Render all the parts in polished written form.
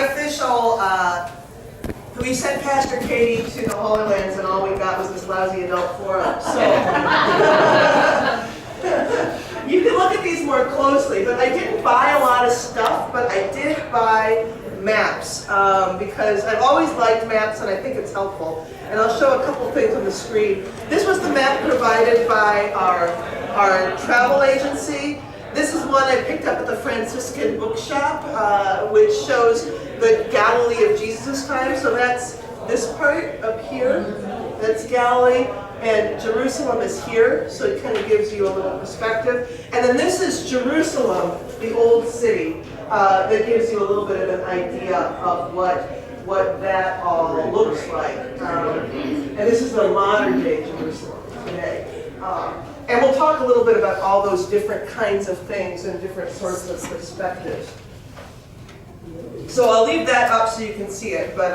official, we sent Pastor Katie to the Holy Lands and all we got was this lousy adult forum. So you can look at these more closely, but I didn't buy a lot of stuff, but I did buy maps because I've always liked maps and I think it's helpful. And I'll show a couple things on the screen. This was the map provided by our travel agency. This is one I picked up at the Franciscan bookshop, which shows the Galilee of Jesus' time. So that's this part up here. That's Galilee. And Jerusalem is here, so it kind of gives you a little perspective. And then this is Jerusalem, the old city. That gives you a little bit of an idea of what that all looks like. And this is the modern day Jerusalem today. And we'll talk a little bit about all those different kinds of things and different sorts of perspectives. So I'll leave that up so you can see it, but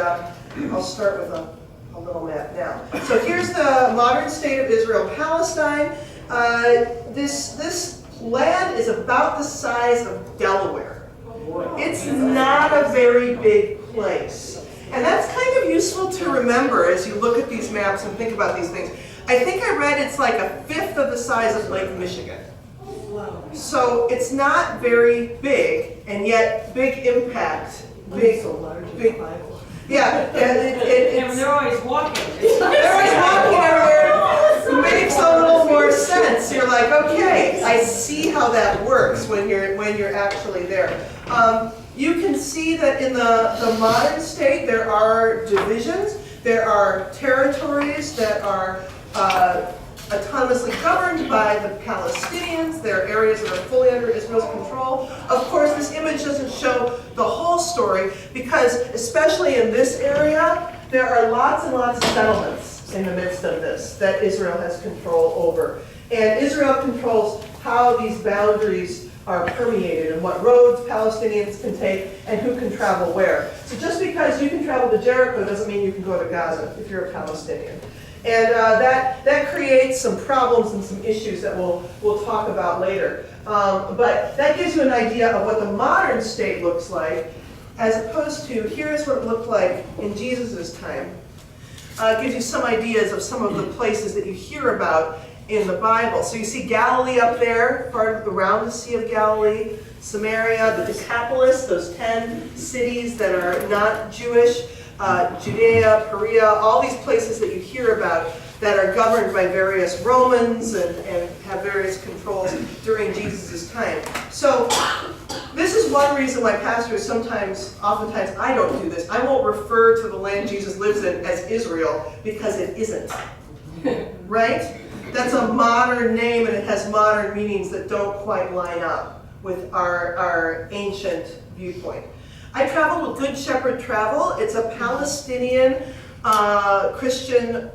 I'll start with a little map now. So here's the modern state of Israel, Palestine. This land is about the size of Delaware. It's not a very big place. And that's kind of useful to remember as you look at these maps and think about these things. I think I read it's like a fifth of the size of Lake Michigan. So it's not very big, and yet big impact. Big, big. Yeah, And they're always walking. They're always walking everywhere. It makes a little more sense. You're like, okay, I see how that works when you're actually there. You can see that in the modern state there are divisions. There are territories that are autonomously governed by the Palestinians. There are areas that are fully under Israel's control. Of course, this image doesn't show the whole story because, especially in this area, there are lots and lots of settlements in the midst of this that Israel has control over. And Israel controls how these boundaries are permeated and what roads Palestinians can take and who can travel where. So just because you can travel to Jericho doesn't mean you can go to Gaza if you're a Palestinian. And that creates some problems and some issues that we'll talk about later. But that gives you an idea of what the modern state looks like, as opposed to here's what it looked like in Jesus' time. Gives you some ideas of some of the places that you hear about in the Bible. So you see Galilee up there, part around the Sea of Galilee, Samaria, the Decapolis, those 10 cities that are not Jewish. Judea, Perea, all these places that you hear about that are governed by various Romans and have various controls during Jesus' time. So this is one reason why pastors oftentimes I don't do this. I won't refer to the land Jesus lives in as Israel because it isn't. Right? That's a modern name and it has modern meanings that don't quite line up with our ancient viewpoint. I traveled with Good Shepherd Travel. It's a Palestinian Christian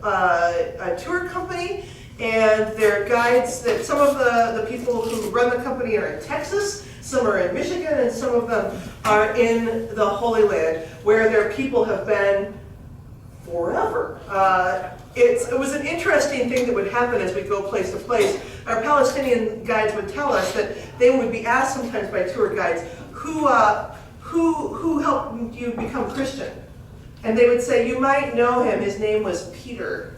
tour company, and they're guides that some of the people who run the company are in Texas, some are in Michigan, and some of them are in the Holy Land, where their people have been forever. It was an interesting thing that would happen as we go place to place. Our Palestinian guides would tell us that they would be asked sometimes by tour guides, who helped you become Christian? And they would say, you might know him, his name was Peter.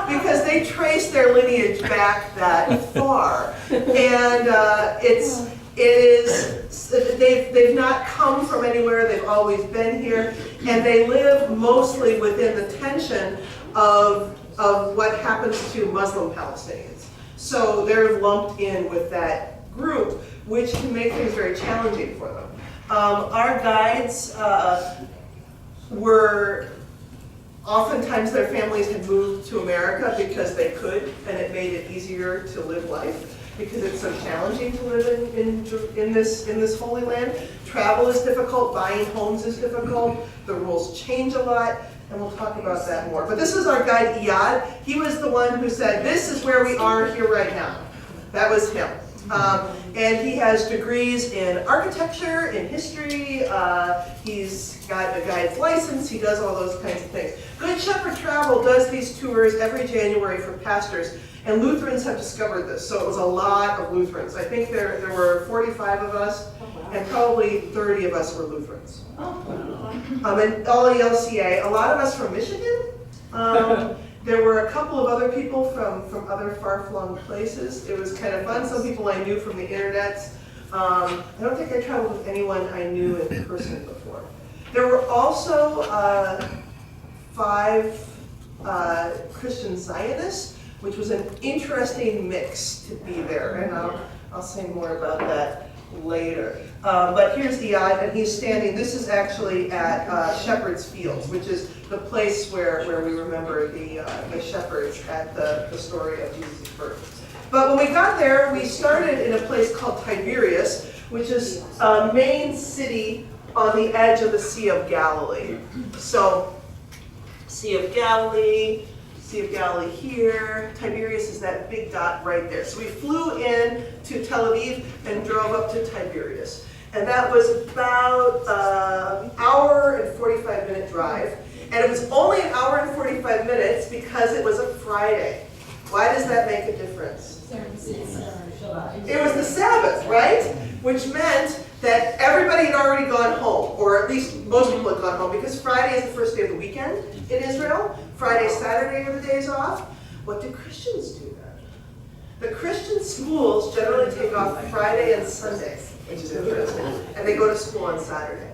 Because they trace their lineage back that far. And they've not come from anywhere, they've always been here, and they live mostly within the tension of what happens to Muslim Palestinians. So they're lumped in with that group, which can make things very challenging for them. Our guides were, oftentimes their families had moved to America because they could, and it made it easier to live life because it's so challenging to live in this Holy Land. Travel is difficult, buying homes is difficult, the rules change a lot, and we'll talk about that more. But this is our guide Iyad. He was the one who said, this is where we are here right now. That was him. And he has degrees in architecture, in history, he's got a guide's license, he does all those kinds of things. Good Shepherd Travel does these tours every January for pastors, and Lutherans have discovered this, so it was a lot of Lutherans. I think there were 45 of us, and probably 30 of us were Lutherans. And all ELCA, a lot of us from Michigan. There were a couple of other people from other far-flung places. It was kind of fun. Some people I knew from the internet. I don't think I traveled with anyone I knew in person before. There were also 5 Christian Zionists, which was an interesting mix to be there, and I'll say more about that later. But here's Eyad, and he's standing. This is actually at Shepherd's Fields, which is the place where we remember the shepherds at the story of Jesus' birth. But when we got there, we started in a place called Tiberias, which is a main city on the edge of the Sea of Galilee. So, Sea of Galilee here. Tiberias is that big dot right there. So we flew in to Tel Aviv and drove up to Tiberias. And that was about an hour and 45-minute drive. And it was only an hour and 45 minutes because it was a Friday. Why does that make a difference? It was the Sabbath, right? Which meant that everybody had already gone home, or at least most people had gone home, because Friday is the first day of the weekend in Israel. Friday, Saturday are the days off. What do Christians do then? The Christian schools generally take off Friday and Sunday, which is interesting, and they go to school on Saturday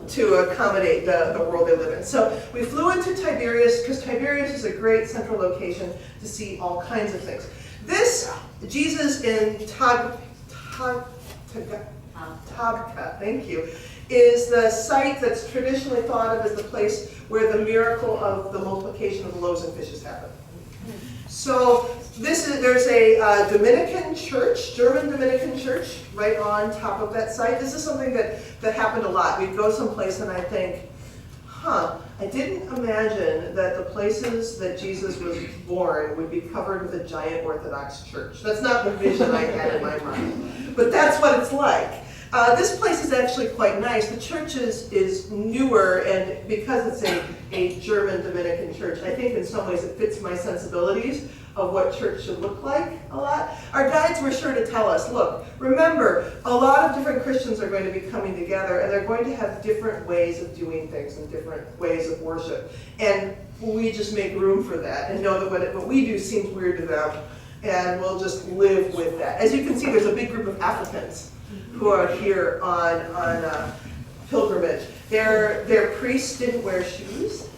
to accommodate the world they live in. So we flew into Tiberias, because Tiberias is a great central location to see all kinds of things. This, Jesus in Tabka, thank you, is the site that's traditionally thought of as the place where the miracle of the multiplication of the loaves and fishes happened. So there's a Dominican church, German Dominican church, right on top of that site. This is something that happened a lot. We'd go someplace and I think, I didn't imagine that the places that Jesus was born would be covered with a giant Orthodox church. That's not the vision I had in my mind, but that's what it's like. This place is actually quite nice. The church is newer, and because it's a German Dominican church, I think in some ways it fits my sensibilities of what church should look like a lot. Our guides were sure to tell us, look, remember, a lot of different Christians are going to be coming together, and they're going to have different ways of doing things and different ways of worship. And we just make room for that and know that what we do seems weird to them, and we'll just live with that. As you can see, there's a big group of Africans who are here on pilgrimage. Their priests didn't wear shoes,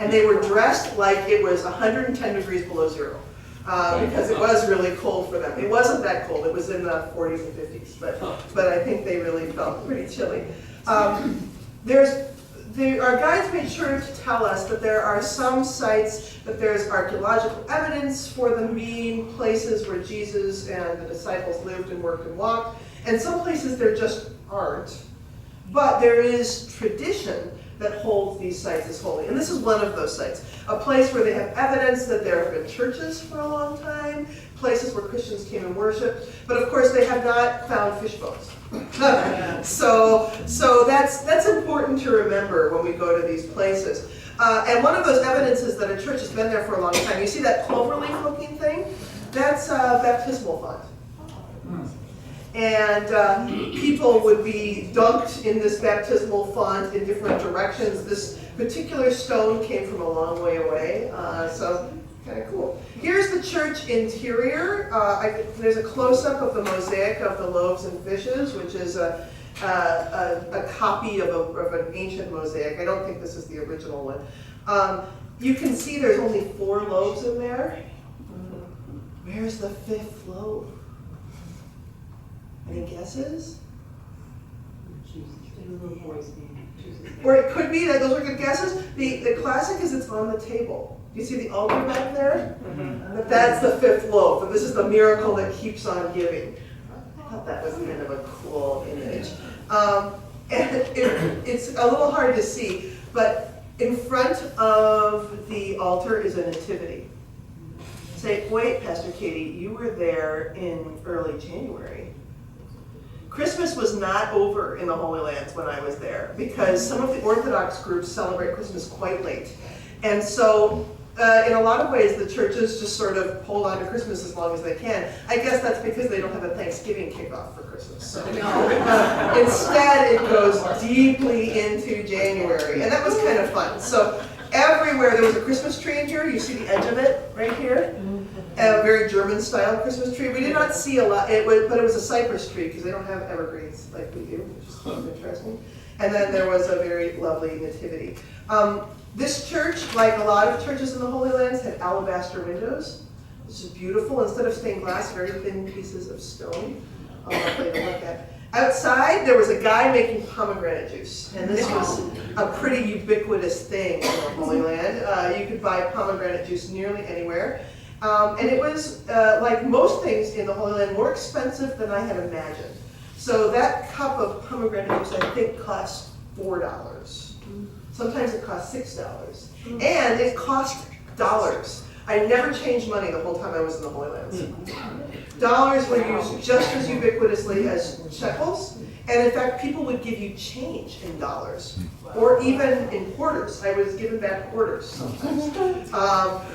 and they were dressed like it was 110 degrees below zero. Because it was really cold for them. It wasn't that cold. It was in the 40s and 50s, but I think they really felt pretty chilly. Our guides made sure to tell us that there are some sites that there's archaeological evidence for them being places where Jesus and the disciples lived and worked and walked, and some places there just aren't. But there is tradition that holds these sites as holy. And this is one of those sites. A place where they have evidence that there have been churches for a long time, places where Christians came and worshiped, but of course they have not found fish bones. So that's important to remember when we go to these places. And one of those evidences that a church has been there for a long time, you see that cloverleaf looking thing? That's a baptismal font. And people would be dunked in this baptismal font in different directions. This particular stone came from a long way away, so kind of cool. Here's the church interior. There's a close-up of the mosaic of the loaves and fishes, which is a copy of an ancient mosaic. I don't think this is the original one. You can see there's only 4 loaves in there. Where's the 5th loaf? Any guesses? Or it could be that those are good guesses. The classic is it's on the table. You see the altar back there? But that's the 5th loaf, and this is the miracle that keeps on giving. I thought that was kind of a cool image. And it's a little hard to see, but in front of the altar is a nativity. Say, wait, Pastor Katie, you were there in early January. Christmas was not over in the Holy Lands when I was there, because some of the Orthodox groups celebrate Christmas quite late. And so in a lot of ways, the churches just sort of hold on to Christmas as long as they can. I guess that's because they don't have a Thanksgiving kickoff for Christmas. So instead, it goes deeply into January, and that was kind of fun. So everywhere there was a Christmas tree in here. You see the edge of it right here, a very German-style Christmas tree. We did not see a lot, but it was a cypress tree because they don't have evergreens like we do, which is kind of interesting. And then there was a very lovely nativity. This church, like a lot of churches in the Holy Lands, had alabaster windows, which is beautiful. Instead of stained glass, very thin pieces of stone. Lovely to look at. Outside, there was a guy making pomegranate juice, and this was a pretty ubiquitous thing in the Holy Land. You could buy pomegranate juice nearly anywhere. And it was, like most things in the Holy Land, more expensive than I had imagined. So that cup of pomegranate juice, I think, cost $4. Sometimes it cost $6. And it cost dollars. I never changed money the whole time I was in the Holy Lands. Dollars were used just as ubiquitously as shekels. And in fact, people would give you change in dollars, or even in quarters. I was given back quarters sometimes,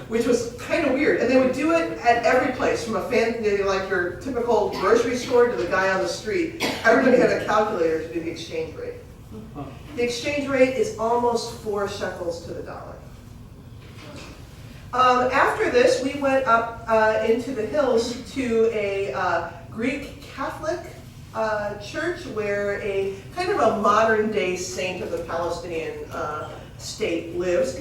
which was kind of weird. And they would do it at every place, from a like your typical grocery store to the guy on the street. Everybody had a calculator to do the exchange rate. The exchange rate is almost 4 shekels to the dollar. After this, we went up into the hills to a Greek Catholic church where a kind of a modern day saint of the Palestinian state lives.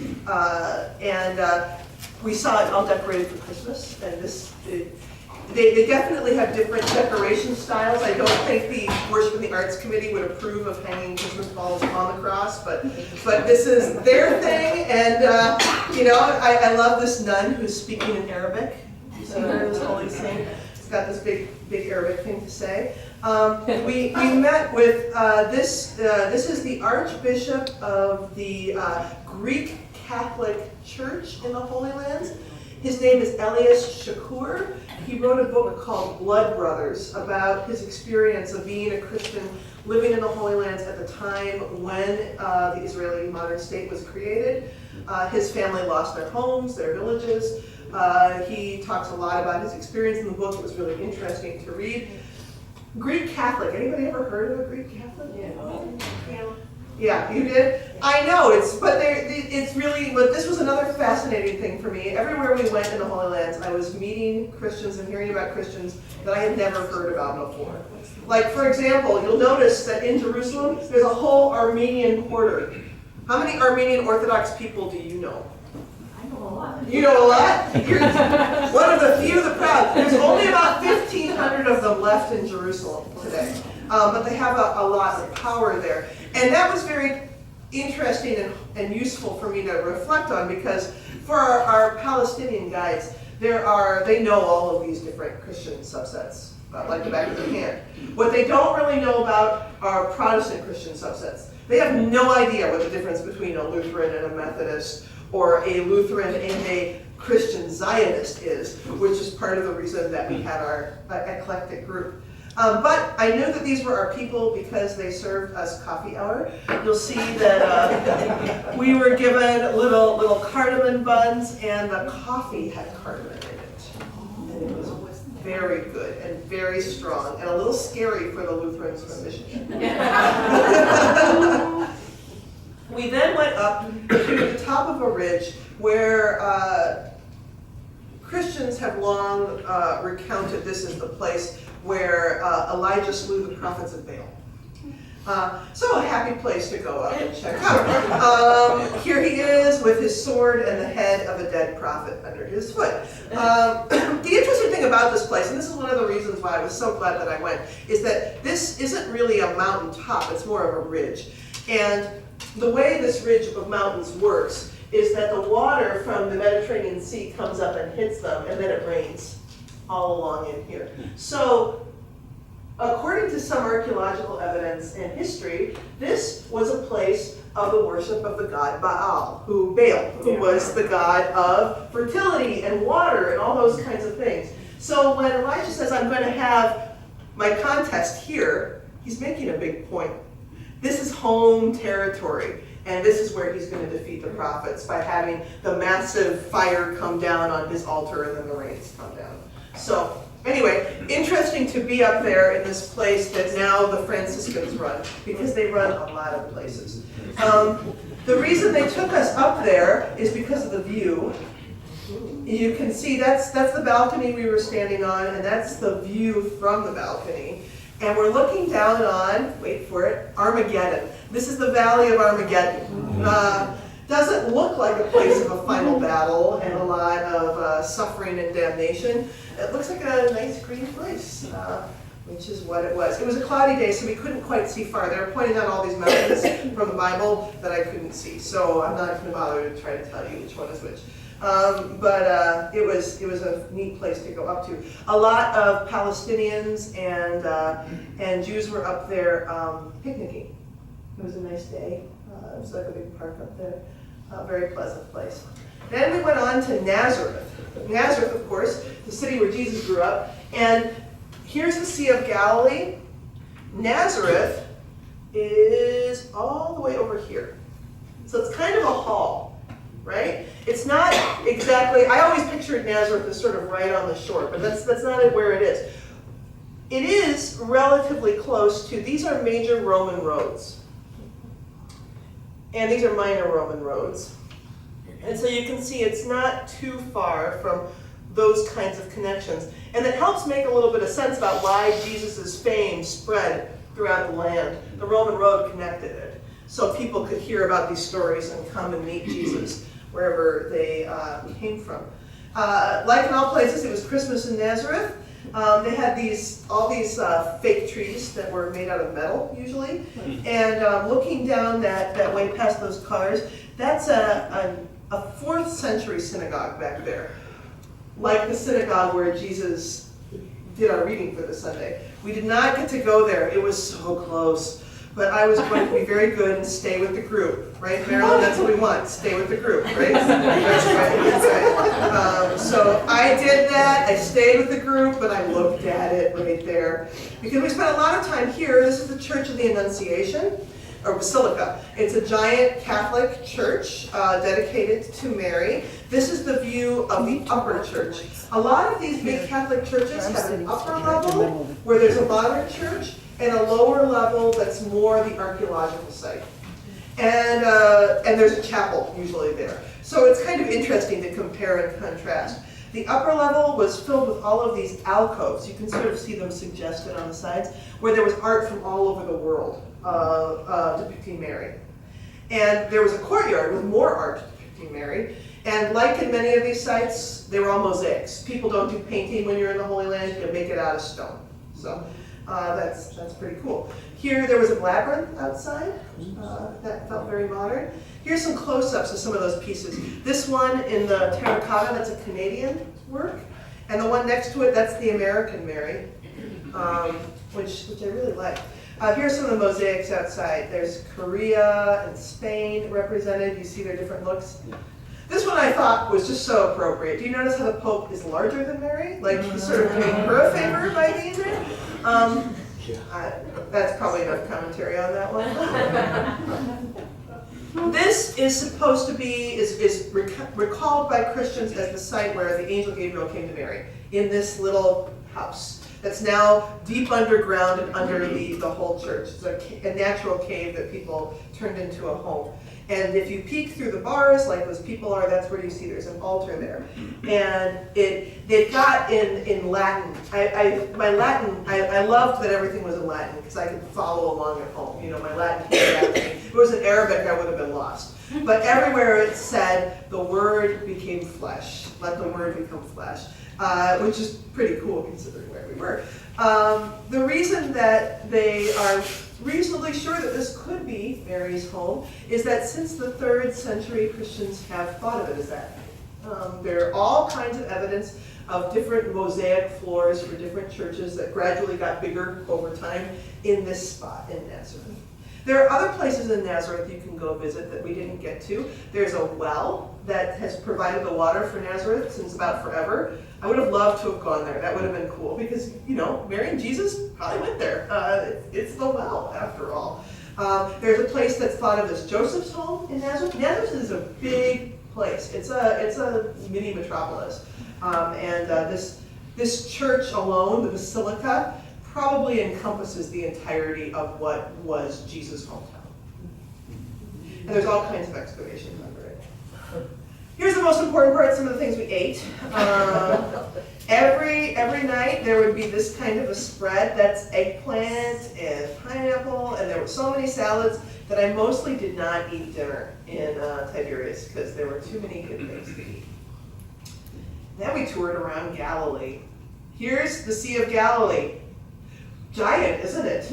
We saw it all decorated for Christmas, and they definitely have different decoration styles. I don't think the Worship and the Arts Committee would approve of hanging Christmas balls on the cross, but this is their thing, and I love this nun who's speaking in Arabic. You see her, this holy saint. She's got this big Arabic thing to say. We met with this is the Archbishop of the Greek Catholic Church in the Holy Lands. His name is Elias Shakur. He wrote a book called Blood Brothers about his experience of being a Christian living in the Holy Lands at the time when the Israeli modern state was created. His family lost their homes, their villages. He talks a lot about his experience in the book. It was really interesting to read. Greek Catholic. Anybody ever heard of a Greek Catholic? Yeah, you did? I know, it's really, but this was another fascinating thing for me. Everywhere we went in the Holy Lands, I was meeting Christians and hearing about Christians that I had never heard about before. Like, for example, you'll notice that in Jerusalem, there's a whole Armenian quarter. How many Armenian Orthodox people do you know? I know a lot. You know a lot? You're one of the few of the proud. There's only about 1,500 of them left in Jerusalem today. But they have a lot of power there. And that was very interesting and useful for me to reflect on, because for our Palestinian guides, they know all of these different Christian subsets, like the back of their hand. What they don't really know about are Protestant Christian subsets. They have no idea what the difference between a Lutheran and a Methodist, or a Lutheran and a Christian Zionist is, which is part of the reason that we had our eclectic group. But I knew that these were our people because they served us coffee hour. You'll see that we were given little cardamom buns, and the coffee had cardamom in it. And it was very good and very strong, and a little scary for the Lutherans from Michigan. We then went up to the top of a ridge where Christians have long recounted this as the place where Elijah slew the prophets of Baal. So a happy place to go up and check out. Here he is with his sword and the head of a dead prophet under his foot. The interesting thing about this place, and this is one of the reasons why I was so glad that I went, is that this isn't really a mountain top, it's more of a ridge. And the way this ridge of mountains works is that the water from the Mediterranean Sea comes up and hits them, and then it rains all along in here. So, according to some archaeological evidence and history, this was a place of the worship of the god Baal, who was the god of fertility and water and all those kinds of things. So when Elijah says, I'm going to have my contest here, he's making a big point. This is home territory. And this is where he's going to defeat the prophets, by having the massive fire come down on his altar and then the rains come down. So anyway, interesting to be up there in this place that now the Franciscans run, because they run a lot of places. The reason they took us up there is because of the view. You can see that's the balcony we were standing on, and that's the view from the balcony. And we're looking down on, wait for it, Armageddon. This is the Valley of Armageddon. Doesn't look like a place of a final battle and a lot of suffering and damnation. It looks like a nice green place, which is what it was. It was a cloudy day, so we couldn't quite see far. They were pointing out all these mountains from the Bible that I couldn't see, so I'm not going to bother to try to tell you which one is which. But it was a neat place to go up to. A lot of Palestinians and Jews were up there picnicking. It was a nice day. It was like a big park up there. Very pleasant place. Then we went on to Nazareth. Nazareth, of course, the city where Jesus grew up. And here's the Sea of Galilee. Nazareth is all the way over here. So it's kind of a hall, right? It's not exactly, I always pictured Nazareth as sort of right on the shore, but that's not where it is. It is relatively close to, these are major Roman roads. And these are minor Roman roads. And so you can see it's not too far from those kinds of connections. And it helps make a little bit of sense about why Jesus' fame spread throughout the land. The Roman road connected it. So people could hear about these stories and come and meet Jesus wherever they came from. Like in all places, it was Christmas in Nazareth. They had all these fake trees that were made out of metal, usually. And looking down that way past those cars, that's a 4th century synagogue back there. Like the synagogue where Jesus did our reading for the Sunday. We did not get to go there. It was so close. But I was going to be very good and stay with the group, right, Marilyn? That's what we want, stay with the group, right? That's right. So I did that, I stayed with the group, but I looked at it right there. Because we spent a lot of time here. This is the Church of the Annunciation, or Basilica. It's a giant Catholic church dedicated to Mary. This is the view of the upper church. A lot of these big Catholic churches have an upper level where there's a modern church, and a lower level that's more the archaeological site. And there's a chapel usually there. So it's kind of interesting to compare and contrast. The upper level was filled with all of these alcoves. You can sort of see them suggested on the sides, where there was art from all over the world depicting Mary. And there was a courtyard with more art depicting Mary. And like in many of these sites, they were all mosaics. People don't do painting when you're in the Holy Land, you make it out of stone. So that's pretty cool. Here there was a labyrinth outside that felt very modern. Here's some close-ups of some of those pieces. This one in the terracotta, that's a Canadian work. And the one next to it, that's the American Mary, which I really like. Here's some of the mosaics outside. There's Korea and Spain represented. You see their different looks. This one I thought was just so appropriate. Do you notice how the Pope is larger than Mary? Like he's sort of doing her a favor by being there? That's probably enough commentary on that one. This is supposed to be, is recalled by Christians as the site where the angel Gabriel came to Mary, in this little house that's now deep underground and under the whole church. It's a natural cave that people turned into a home. And if you peek through the bars, like those people are, that's where you see there's an altar there. And they've got in Latin, my Latin, I loved that everything was in Latin because I could follow along at home. You know, my Latin came back to me. If it was in Arabic, I would have been lost. But everywhere it said, the Word became flesh. Let the Word become flesh. Which is pretty cool considering where we were. The reason that they are reasonably sure that this could be Mary's home is that since the 3rd century, Christians have thought of it as that. There are all kinds of evidence of different mosaic floors for different churches that gradually got bigger over time in this spot in Nazareth. There are other places in Nazareth you can go visit that we didn't get to. There's a well that has provided the water for Nazareth since about forever. I would have loved to have gone there. That would have been cool because, you know, Mary and Jesus probably went there. It's the well, after all. There's a place that's thought of as Joseph's home in Nazareth. Nazareth is a big place. It's a mini metropolis. This church alone, the Basilica, probably encompasses the entirety of what was Jesus' hometown. And there's all kinds of excavations under it. Here's the most important part, some of the things we ate. Every night there would be this kind of a spread that's eggplant and pineapple, and there were so many salads that I mostly did not eat dinner in Tiberias because there were too many good things to eat. Then we toured around Galilee. Here's the Sea of Galilee. Giant, isn't it?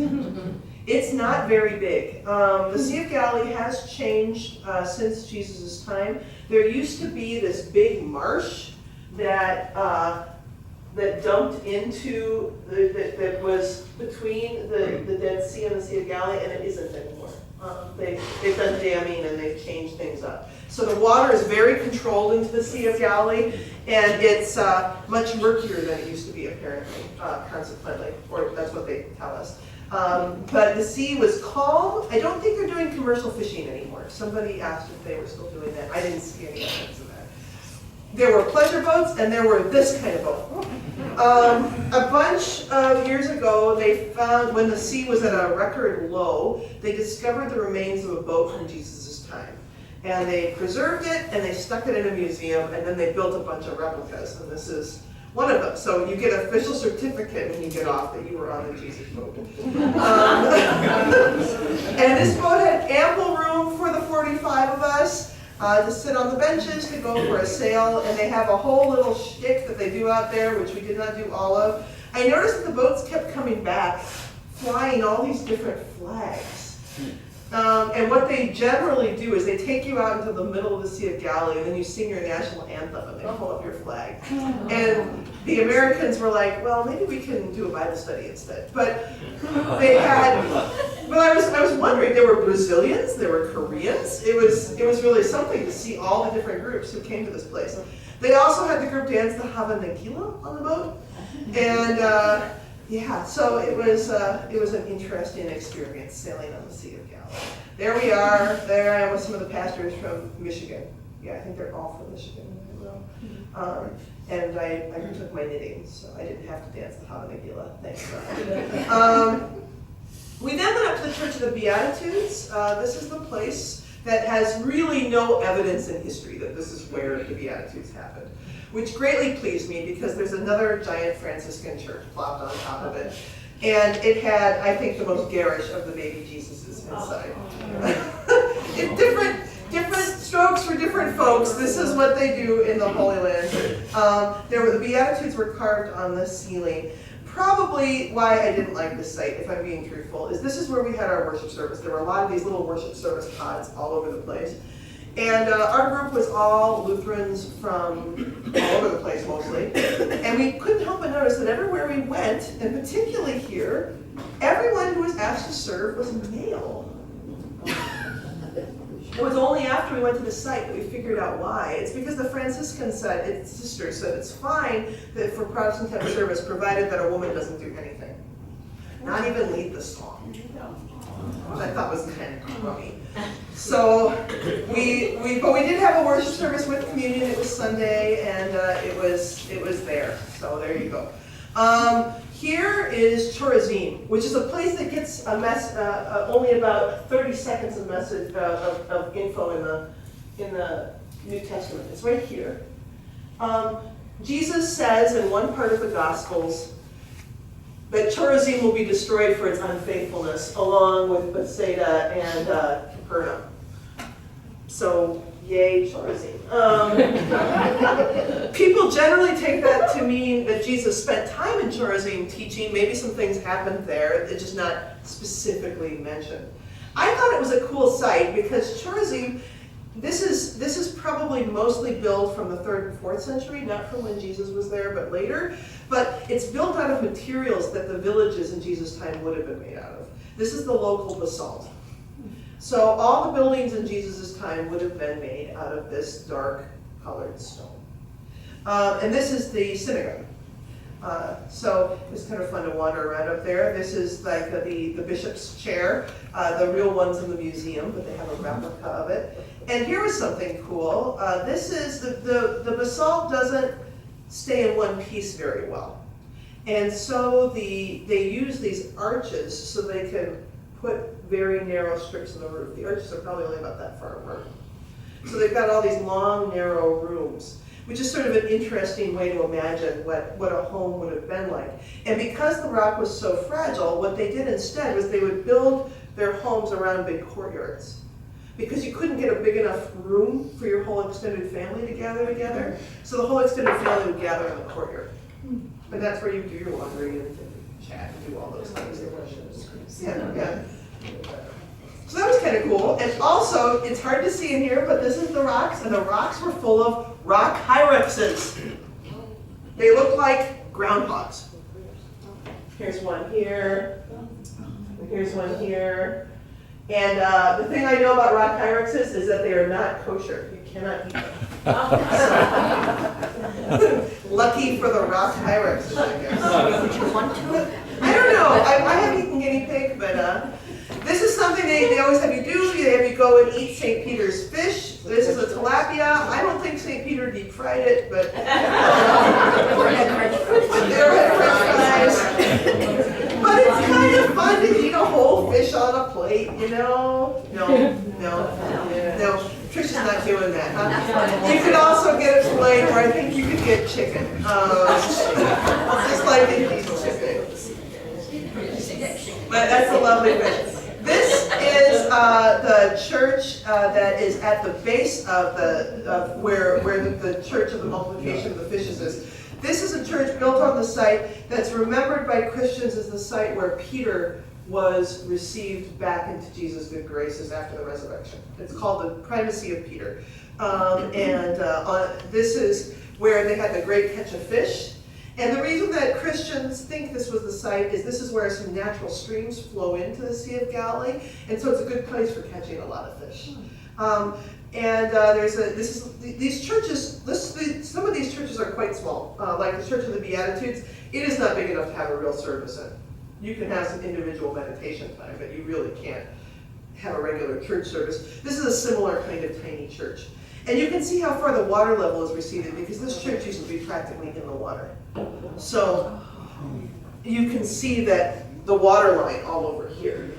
It's not very big. The Sea of Galilee has changed since Jesus' time. There used to be this big marsh that dumped into, that was between the Dead Sea and the Sea of Galilee, and it isn't anymore. They've done damming and they've changed things up. So the water is very controlled into the Sea of Galilee, and it's much murkier than it used to be, apparently, consequently, or that's what they tell us. But the sea was calm. I don't think they're doing commercial fishing anymore. Somebody asked if they were still doing that. I didn't see any evidence of that. There were pleasure boats, and there were this kind of boat. A bunch of years ago, they found, when the sea was at a record low, they discovered the remains of a boat from Jesus' time. And they preserved it, and they stuck it in a museum, and then they built a bunch of replicas, and this is one of them. So you get an official certificate when you get off that you were on the Jesus boat. And this boat had ample room for the 45 of us to sit on the benches, to go for a sail, and they have a whole little shtick that they do out there, which we did not do all of. I noticed that the boats kept coming back, flying all these different flags. And what they generally do is they take you out into the middle of the Sea of Galilee, and then you sing your national anthem, and they pull up your flag. And the Americans were like, well, maybe we can do a Bible study instead. But they had, but I was wondering, there were Brazilians, there were Koreans. It was really something to see all the different groups who came to this place. They also had the group dance the Hava Nagila on the boat. And yeah, so it was an interesting experience sailing on the Sea of Galilee. There we are. There I am with some of the pastors from Michigan. Yeah, I think they're all from Michigan. And I took my knitting, so I didn't have to dance the Hava Nagila. Thanks, God. We then went up to the Church of the Beatitudes. This is the place that has really no evidence in history that this is where the Beatitudes happened, which greatly pleased me because there's another giant Franciscan church plopped on top of it. And it had, I think, the most garish of the baby Jesuses inside. Different strokes for different folks. This is what they do in the Holy Land. The Beatitudes were carved on the ceiling. Probably why I didn't like this site, if I'm being truthful, is this is where we had our worship service. There were a lot of these little worship service pods all over the place. And our group was all Lutherans from all over the place mostly. And we couldn't help but notice that everywhere we went, and particularly here, everyone who was asked to serve was male. It was only after we went to the site that we figured out why. It's because the Franciscan sister said it's fine that for Protestant type service, provided that a woman doesn't do anything. Not even lead the song. Which I thought was kind of crummy. So but we did have a worship service with communion. It was Sunday, and it was there. So there you go. Here is Chorazin, which is a place that gets only about 30 seconds of message of info in the New Testament. It's right here. Jesus says in one part of the Gospels that Chorazin will be destroyed for its unfaithfulness, along with Bethsaida and Capernaum. So, yay, Chorazin. People generally take that to mean that Jesus spent time in Chorazin teaching. Maybe some things happened there. It's just not specifically mentioned. I thought it was a cool site because Chorazin, this is probably mostly built from the 3rd and 4th century, not from when Jesus was there, but later. But it's built out of materials that the villages in Jesus' time would have been made out of. This is the local basalt. So all the buildings in Jesus' time would have been made out of this dark colored stone. And this is the synagogue. So it's kind of fun to wander around up there. This is like the bishop's chair. The real one's in the museum, but they have a replica of it. And here was something cool. This is, the basalt doesn't stay in one piece very well. And so they use these arches so they can put very narrow strips in the roof. The arches are probably only about that far apart. So they've got all these long, narrow rooms, which is sort of an interesting way to imagine what a home would have been like. And because the rock was so fragile, what they did instead was they would build their homes around big courtyards. Because you couldn't get a big enough room for your whole extended family to gather together, so the whole extended family would gather in the courtyard. And that's where you do your laundry and chat and do all those things. Yeah, yeah. So that was kind of cool. And also, it's hard to see in here, but this is the rocks, and the rocks were full of rock hyraxes. They look like groundhogs. Here's one here, and here's one here. And the thing I know about rock hyraxes is that they are not kosher. You cannot eat them. Lucky for the rock hyraxes, I guess. Would you want to? I don't know. I haven't eaten guinea pig, but this is something they always have you do. They have you go and eat St. Peter's fish. This is a tilapia. I don't think St. Peter deep fried it, but there are French fries. But it's kind of fun to eat a whole fish on a plate, you know? No. Trisha's not doing that, huh? You could also get a plate, or I think you could get chicken. Just like Indian chicken. But that's a lovely fish. This is the church that is at the base of where the Church of the Multiplication of the Fishes is. This is a church built on the site that's remembered by Christians as the site where Peter was received back into Jesus' good graces after the resurrection. It's called the Primacy of Peter. This is where they had the great catch of fish. And the reason that Christians think this was the site is this is where some natural streams flow into the Sea of Galilee, and so it's a good place for catching a lot of fish. These churches. Some of these churches are quite small, like the Church of the Beatitudes. It is not big enough to have a real service in. You can have some individual meditation time, but you really can't have a regular church service. This is a similar kind of tiny church. And you can see how far the water level has receded because this church used to be practically in the water. So you can see that the water line all over here.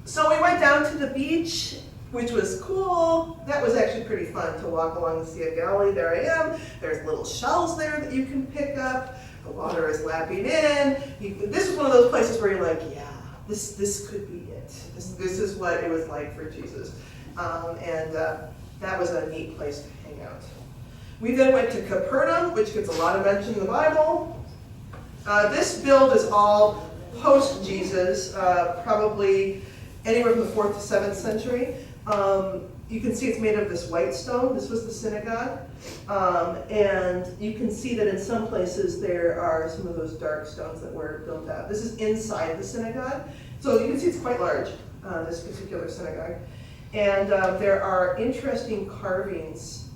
So we went down to the beach, which was cool. That was actually pretty fun to walk along the Sea of Galilee. There I am. There's little shells there that you can pick up. The water is lapping in. This is one of those places where you're like, yeah, this could be it. This is what it was like for Jesus. That was a neat place to hang out. We then went to Capernaum, which gets a lot of mention in the Bible. This build is all post-Jesus, probably anywhere from the 4th to 7th century. You can see it's made of this white stone. This was the synagogue. And you can see that in some places there are some of those dark stones that were built out. This is inside the synagogue. So you can see it's quite large, this particular synagogue. And there are interesting carvings.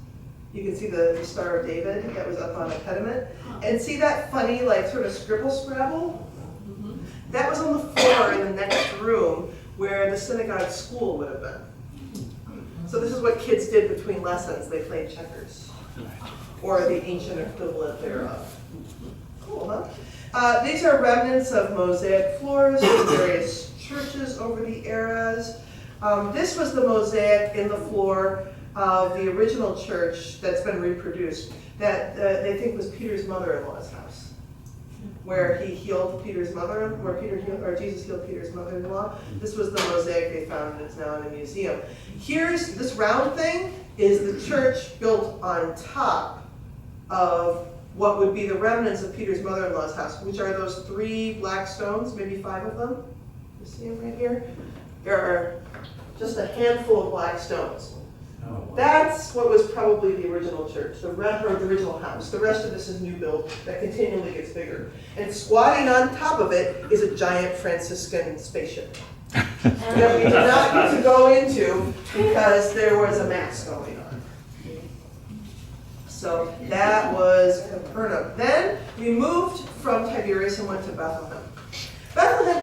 You can see the Star of David that was up on a pediment. And see that funny, like, sort of scribble-scrabble? That was on the floor in the next room where the synagogue school would have been. So this is what kids did between lessons. They played checkers, or the ancient equivalent thereof. Cool, huh? These are remnants of mosaic floors in various churches over the eras. This was the mosaic in the floor of the original church that's been reproduced that they think was Peter's mother-in-law's house, where he healed Peter's mother, where Jesus healed Peter's mother-in-law. This was the mosaic they found, and it's now in a museum. Here's this round thing is the church built on top of what would be the remnants of Peter's mother-in-law's house, which are those 3 black stones, maybe 5 of them. You see them right here? There are just a handful of black stones. That's what was probably the original church, the original house. The rest of this is new build that continually gets bigger. And squatting on top of it is a giant Franciscan spaceship that we did not get to go into because there was a mass going on. So that was Capernaum. Then we moved from Tiberias and went to Bethlehem.